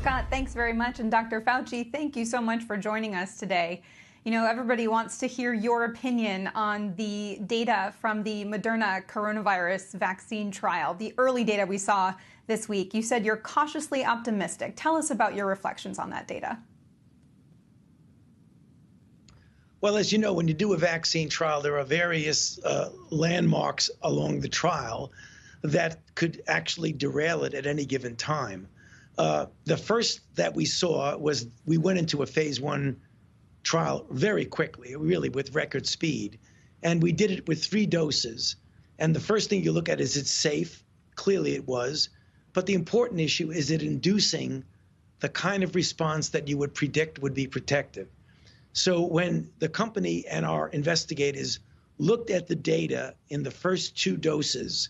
Scott, thanks very much. And Dr. Fauci, thank you so much for joining us today. You know, everybody wants to hear your opinion on the data from the Moderna coronavirus vaccine trial, the early data we saw this week. You said you're cautiously optimistic. Tell us about your reflections on that data. Well, as you know, when you do a vaccine trial, there are various landmarks along the trial that could actually derail it at any given time. The first that we saw was we went into a phase 1 trial very quickly, really with record speed. And we did it with 3 doses. And the first thing you look at is it's safe. Clearly it was. But the important issue is it inducing the kind of response that you would predict would be protective. So when the company and our investigators looked at the data in the first 2 doses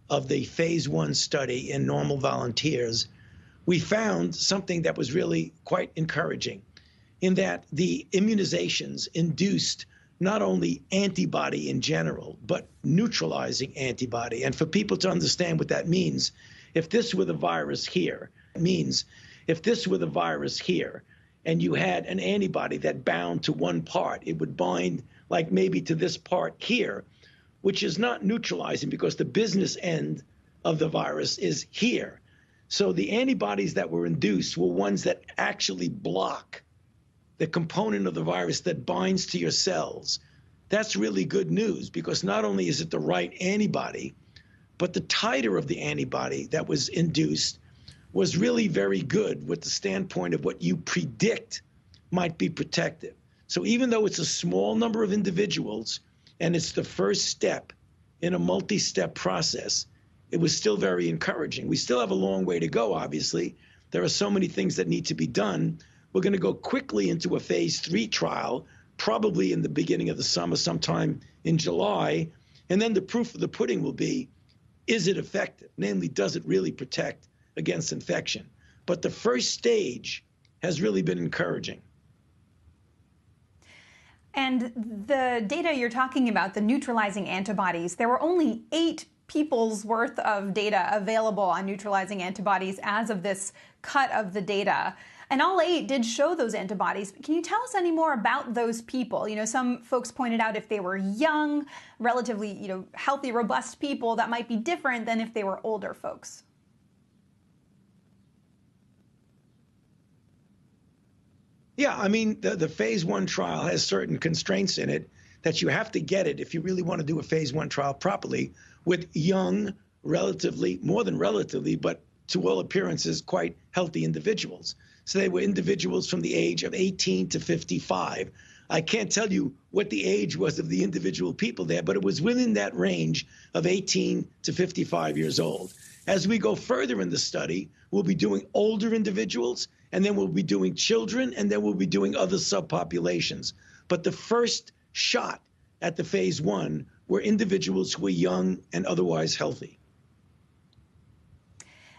of the phase 1 study in normal volunteers, we found something that was really quite encouraging, in that the immunizations induced not only antibody in general, but neutralizing antibody. And for people to understand what that means, if this were the virus here, it means if this were the virus here, and you had an antibody that bound to one part, it would bind like maybe to this part here, which is not neutralizing because the business end of the virus is here. So the antibodies that were induced were ones that actually block the component of the virus that binds to your cells. That's really good news, because not only is it the right antibody, but the titer of the antibody that was induced was really very good with the standpoint of what you predict might be protective. So even though it's a small number of individuals and it's the first step in a multi-step process, it was still very encouraging. We still have a long way to go, obviously. There are so many things that need to be done. We're going to go quickly into a phase 3 trial, probably in the beginning of the summer, sometime in July. And then the proof of the pudding will be, is it effective? Namely, does it really protect against infection? But the first stage has really been encouraging. And the data you're talking about, the neutralizing antibodies, there were only 8 people's worth of data available on neutralizing antibodies as of this cut of the data. And all 8 did show those antibodies. Can you tell us any more about those people? You know, some folks pointed out if they were young, relatively, healthy, robust people, that might be different than if they were older folks. Yeah, I mean, the phase 1 trial has certain constraints in it that you have to get it if you really want to do a phase 1 trial properly with young, relatively, more than relatively, but to all appearances, quite healthy individuals. So they were individuals from the age of 18 to 55. I can't tell you what the age was of the individual people there, but it was within that range of 18 to 55 years old. As we go further in the study, we'll be doing older individuals, and then we'll be doing children, and then we'll be doing other subpopulations. But the first shot at the phase 1 were individuals who were young and otherwise healthy.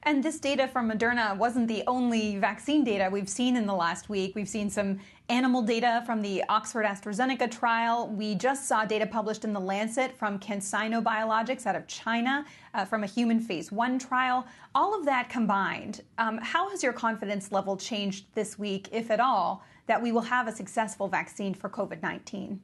And this data from Moderna wasn't the only vaccine data we've seen in the last week. We've seen some animal data from the Oxford-AstraZeneca trial. We just saw data published in The Lancet from CanSino Biologics out of China from a human phase 1 trial. All of that combined, how has your confidence level changed this week, if at all, that we will have a successful vaccine for COVID-19?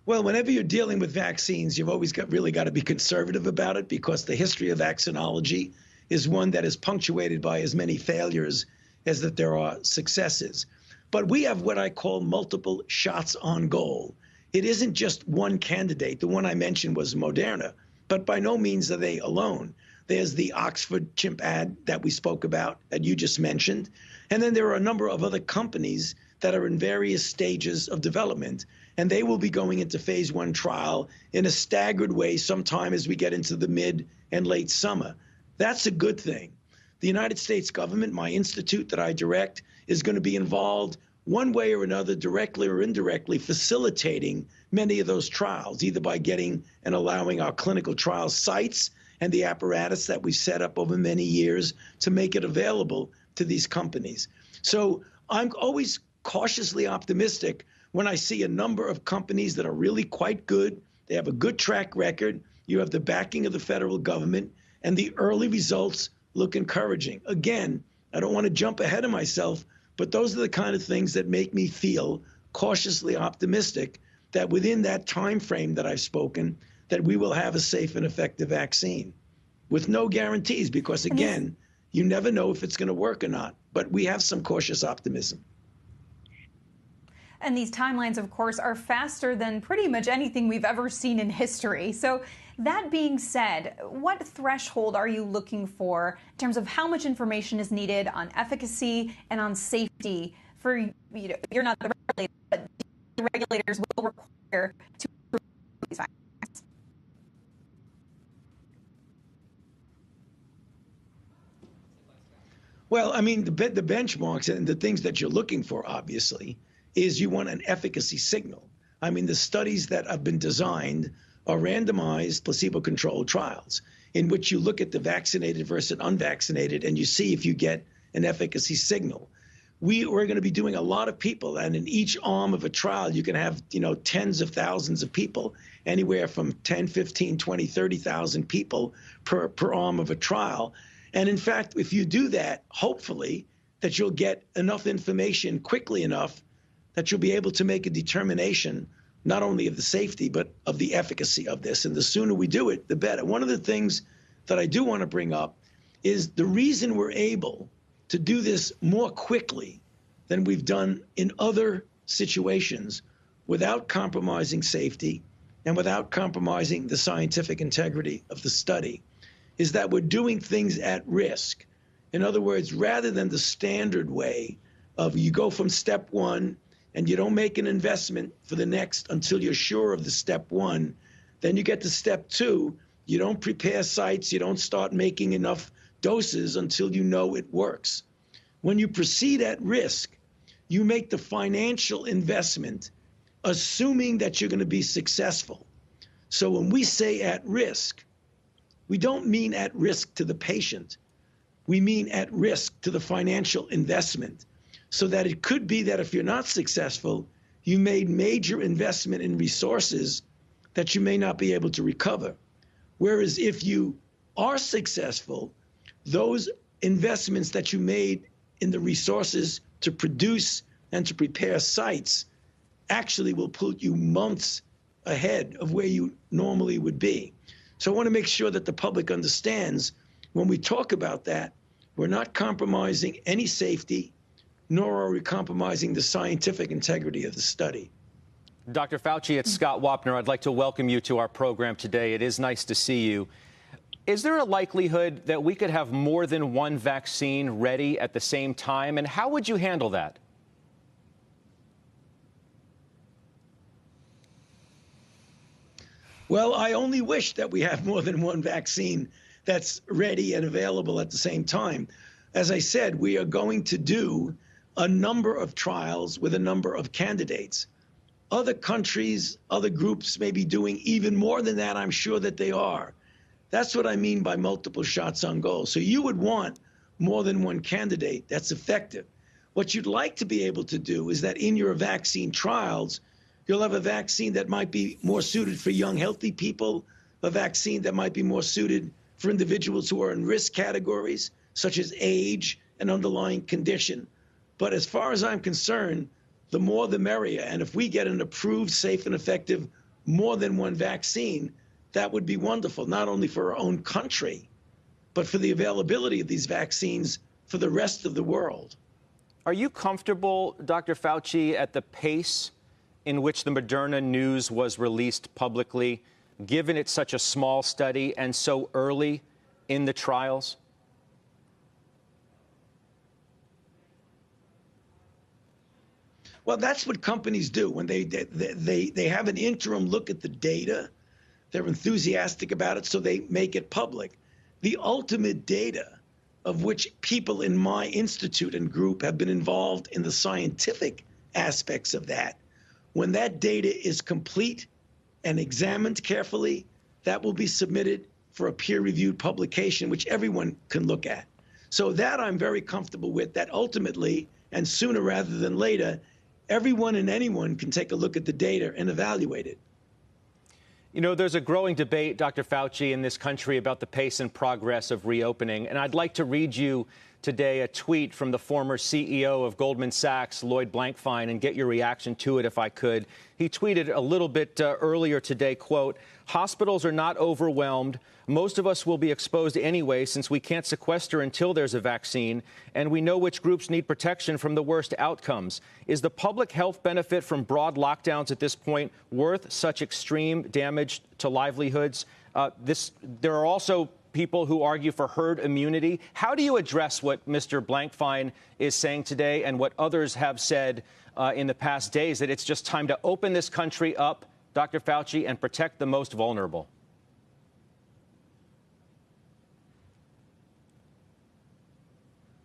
Well, whenever you're dealing with vaccines, you've always really got to be conservative about it, because the history of vaccinology is one that is punctuated by as many failures as that there are successes. But we have what I call multiple shots on goal. It isn't just one candidate. The one I mentioned was Moderna, but by no means are they alone. There's the Oxford chimp ad that we spoke about, that you just mentioned. And then there are a number of other companies that are in various stages of development, and they will be going into phase 1 trial in a staggered way sometime as we get into the mid and late summer. That's a good thing. The United States government, my institute that I direct, is going to be involved one way or another, directly or indirectly, facilitating many of those trials, either by getting and allowing our clinical trial sites and the apparatus that we set up over many years to make it available to these companies. So I'm always cautiously optimistic when I see a number of companies that are really quite good. They have a good track record. You have the backing of the federal government, and the early results look encouraging. Again, I don't want to jump ahead of myself, but those are the kind of things that make me feel cautiously optimistic that within that time frame that I've spoken, that we will have a safe and effective vaccine with no guarantees, because again, you never know if it's going to work or not, but we have some cautious optimism. And these timelines, of course, are faster than pretty much anything we've ever seen in history. So that being said, what threshold are you looking for in terms of how much information is needed on efficacy and on safety for, you're not the regulator, but the regulators will require to approve these vaccines? Well, I mean, the benchmarks and the things that you're looking for, obviously, is you want an efficacy signal. I mean, the studies that have been designed are randomized placebo-controlled trials in which you look at the vaccinated versus unvaccinated and you see if you get an efficacy signal. We're going to be doing a lot of people, and in each arm of a trial, you can have, tens of thousands of people, anywhere from 10, 15, 20, 30,000 people per arm of a trial. And in fact, if you do that, hopefully that you'll get enough information quickly enough that you'll be able to make a determination not only of the safety, but of the efficacy of this. And the sooner we do it, the better. One of the things that I do want to bring up is the reason we're able to do this more quickly than we've done in other situations without compromising safety and without compromising the scientific integrity of the study is that we're doing things at risk. In other words, rather than the standard way of you go from step one and you don't make an investment for the next until you're sure of the step one, then you get to step two, you don't prepare sites, you don't start making enough doses until you know it works. When you proceed at risk, you make the financial investment assuming that you're going to be successful. So when we say at risk, we don't mean at risk to the patient. We mean at risk to the financial investment, so that it could be that if you're not successful, you made major investment in resources that you may not be able to recover. Whereas if you are successful, those investments that you made in the resources to produce and to prepare sites actually will put you months ahead of where you normally would be. So I want to make sure that the public understands when we talk about that, we're not compromising any safety, nor are we compromising the scientific integrity of the study. Dr. Fauci, it's Scott Wapner. I'd like to welcome you to our program today. It is nice to see you. Is there a likelihood that we could have more than one vaccine ready at the same time? And how would you handle that? Well, I only wish that we have more than one vaccine that's ready and available at the same time. As I said, we are going to do a number of trials with a number of candidates. Other countries, other groups may be doing even more than that. I'm sure that they are. That's what I mean by multiple shots on goal. So you would want more than one candidate that's effective. What you'd like to be able to do is that in your vaccine trials, you'll have a vaccine that might be more suited for young, healthy people, a vaccine that might be more suited for individuals who are in risk categories, such as age and underlying condition. But as far as I'm concerned, the more the merrier. And if we get an approved, safe, and effective more than one vaccine, that would be wonderful, not only for our own country, but for the availability of these vaccines for the rest of the world. Are you comfortable, Dr. Fauci, at the pace in which the Moderna news was released publicly, given it's such a small study and so early in the trials? Well, that's what companies do. When they have an interim look at the data, they're enthusiastic about it, so they make it public. The ultimate data, of which people in my institute and group have been involved in the scientific aspects of that, when that data is complete and examined carefully, that will be submitted for a peer-reviewed publication, which everyone can look at. So that I'm very comfortable with, that ultimately, and sooner rather than later, everyone and anyone can take a look at the data and evaluate it. You know, there's a growing debate, Dr. Fauci, in this country about the pace and progress of reopening. And I'd like to read you today a tweet from the former CEO of Goldman Sachs, Lloyd Blankfein, and get your reaction to it if I could. He tweeted a little bit earlier today, quote, "Hospitals are not overwhelmed. Most of us will be exposed anyway since we can't sequester until there's a vaccine, and we know which groups need protection from the worst outcomes. Is the public health benefit from broad lockdowns at this point worth such extreme damage to livelihoods?" There are also people who argue for herd immunity. How do you address what Mr. Blankfein is saying today and what others have said in the past days, that it's just time to open this country up, Dr. Fauci, and protect the most vulnerable?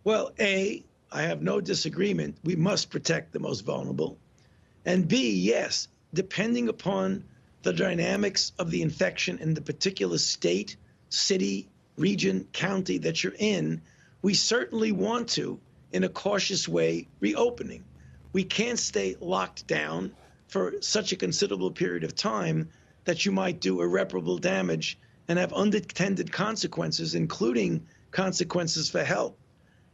Well, A, I have no disagreement. We must protect the most vulnerable. And B, yes, depending upon the dynamics of the infection in the particular state, city, region, county that you're in, we certainly want to, in a cautious way, reopening. We can't stay locked down for such a considerable period of time that you might do irreparable damage and have unintended consequences, including consequences for health.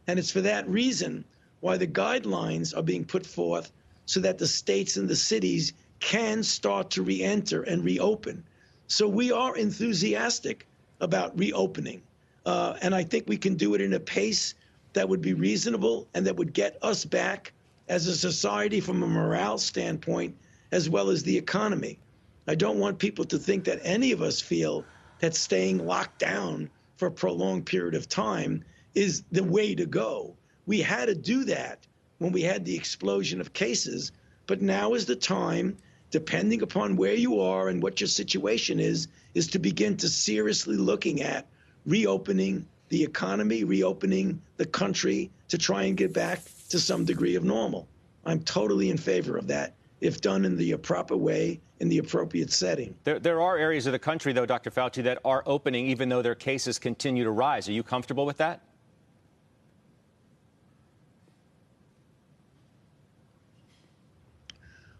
And it's for that reason why the guidelines are being put forth so that the states and the cities can start to re-enter and reopen. So we are enthusiastic about reopening. And I think we can do it in a pace that would be reasonable and that would get us back as a society from a morale standpoint, as well as the economy. I don't want people to think that any of us feel that staying locked down for a prolonged period of time is the way to go. We had to do that when we had the explosion of cases, but now is the time, depending upon where you are and what your situation is to begin to seriously looking at reopening the economy, reopening the country to try and get back to some degree of normal. I'm totally in favor of that, if done in the proper way, in the appropriate setting. There are areas of the country, though, Dr. Fauci, that are opening even though their cases continue to rise. Are you comfortable with that?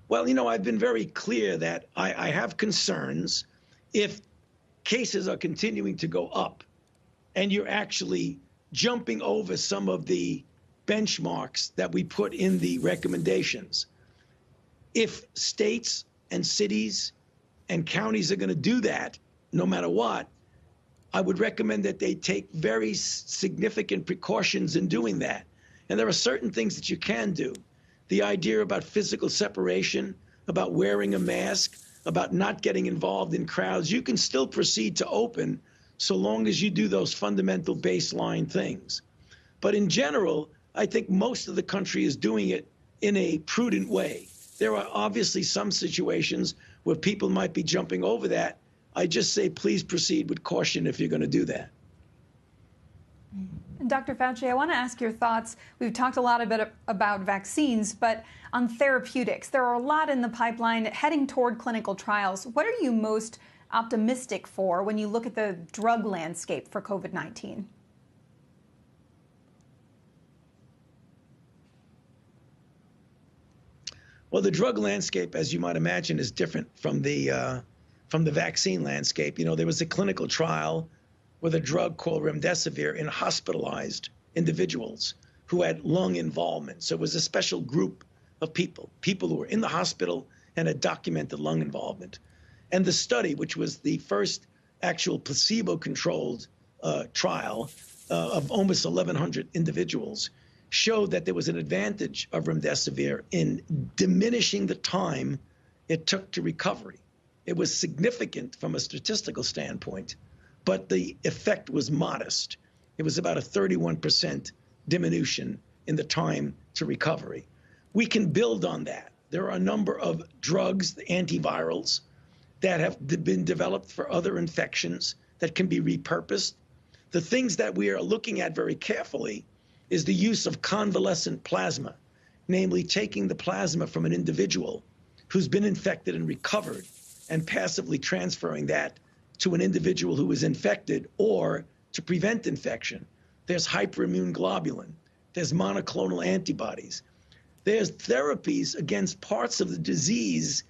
Well, you know, I've been very clear that I have concerns if cases are continuing to go up and you're actually jumping over some of the benchmarks that we put in the recommendations. If states and cities and counties are going to do that, no matter what, I would recommend that they take very significant precautions in doing that. And there are certain things that you can do. The idea about physical separation, about wearing a mask, about not getting involved in crowds, you can still proceed to open so long as you do those fundamental baseline things. But in general, I think most of the country is doing it in a prudent way. There are obviously some situations where people might be jumping over that. I just say, please proceed with caution if you're going to do that. Dr. Fauci, I want to ask your thoughts. We've talked a lot about vaccines, but on therapeutics, there are a lot in the pipeline heading toward clinical trials. What are you most optimistic for when you look at the drug landscape for COVID-19? Well, the drug landscape, as you might imagine, is different from the vaccine landscape. You know, there was a clinical trial with a drug called remdesivir in hospitalized individuals who had lung involvement. So it was a special group of people who were in the hospital and had documented lung involvement. And the study, which was the first actual placebo-controlled trial of almost 1,100 individuals, showed that there was an advantage of remdesivir in diminishing the time it took to recovery. It was significant from a statistical standpoint, but the effect was modest. It was about a 31% diminution in the time to recovery. We can build on that. There are a number of drugs, the antivirals, that have been developed for other infections that can be repurposed. The things that we are looking at very carefully is the use of convalescent plasma, namely taking the plasma from an individual who's been infected and recovered and passively transferring that to an individual who is infected, or to prevent infection. There's hyperimmune globulin. There's monoclonal antibodies. There's therapies against parts of the disease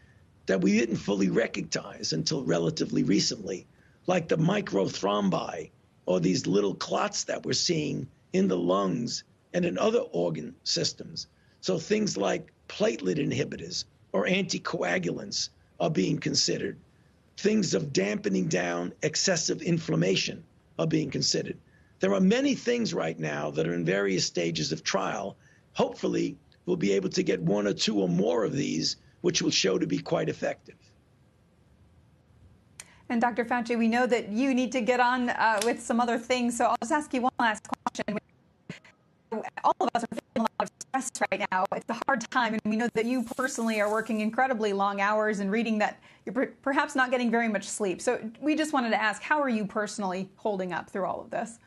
that we didn't fully recognize until relatively recently, like the microthrombi, or these little clots that we're seeing in the lungs and in other organ systems. So things like platelet inhibitors or anticoagulants are being considered. Things of dampening down excessive inflammation are being considered. There are many things right now that are in various stages of trial. Hopefully, we'll be able to get one or two or more of these, which will show to be quite effective. And Dr. Fauci, we know that you need to get on with some other things, so I'll just ask you one last question. All of us are feeling a lot of stress right now. It's a hard time, and we know that you personally are working incredibly long hours and reading that you're perhaps not getting very much sleep. So we just wanted to ask, how are you personally holding up through all of this?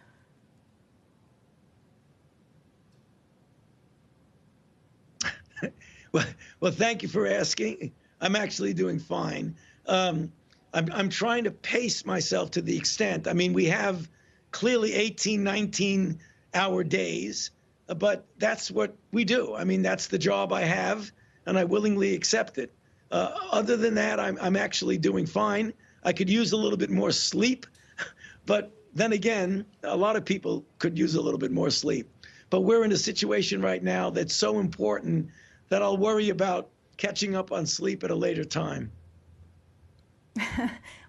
Well, thank you for asking. I'm actually doing fine. I'm trying to pace myself to the extent. I mean, we have clearly 18, 19-hour days, but that's what we do. I mean, that's the job I have, and I willingly accept it. Other than that, I'm actually doing fine. I could use a little bit more sleep, but then again, a lot of people could use a little bit more sleep. But we're in a situation right now that's so important that I'll worry about catching up on sleep at a later time.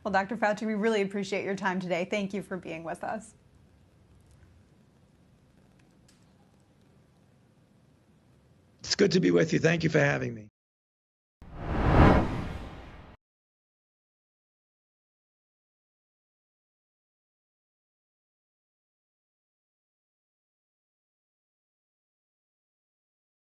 Well, Dr. Fauci, we really appreciate your time today. Thank you for being with us. It's good to be with you. Thank you for having me.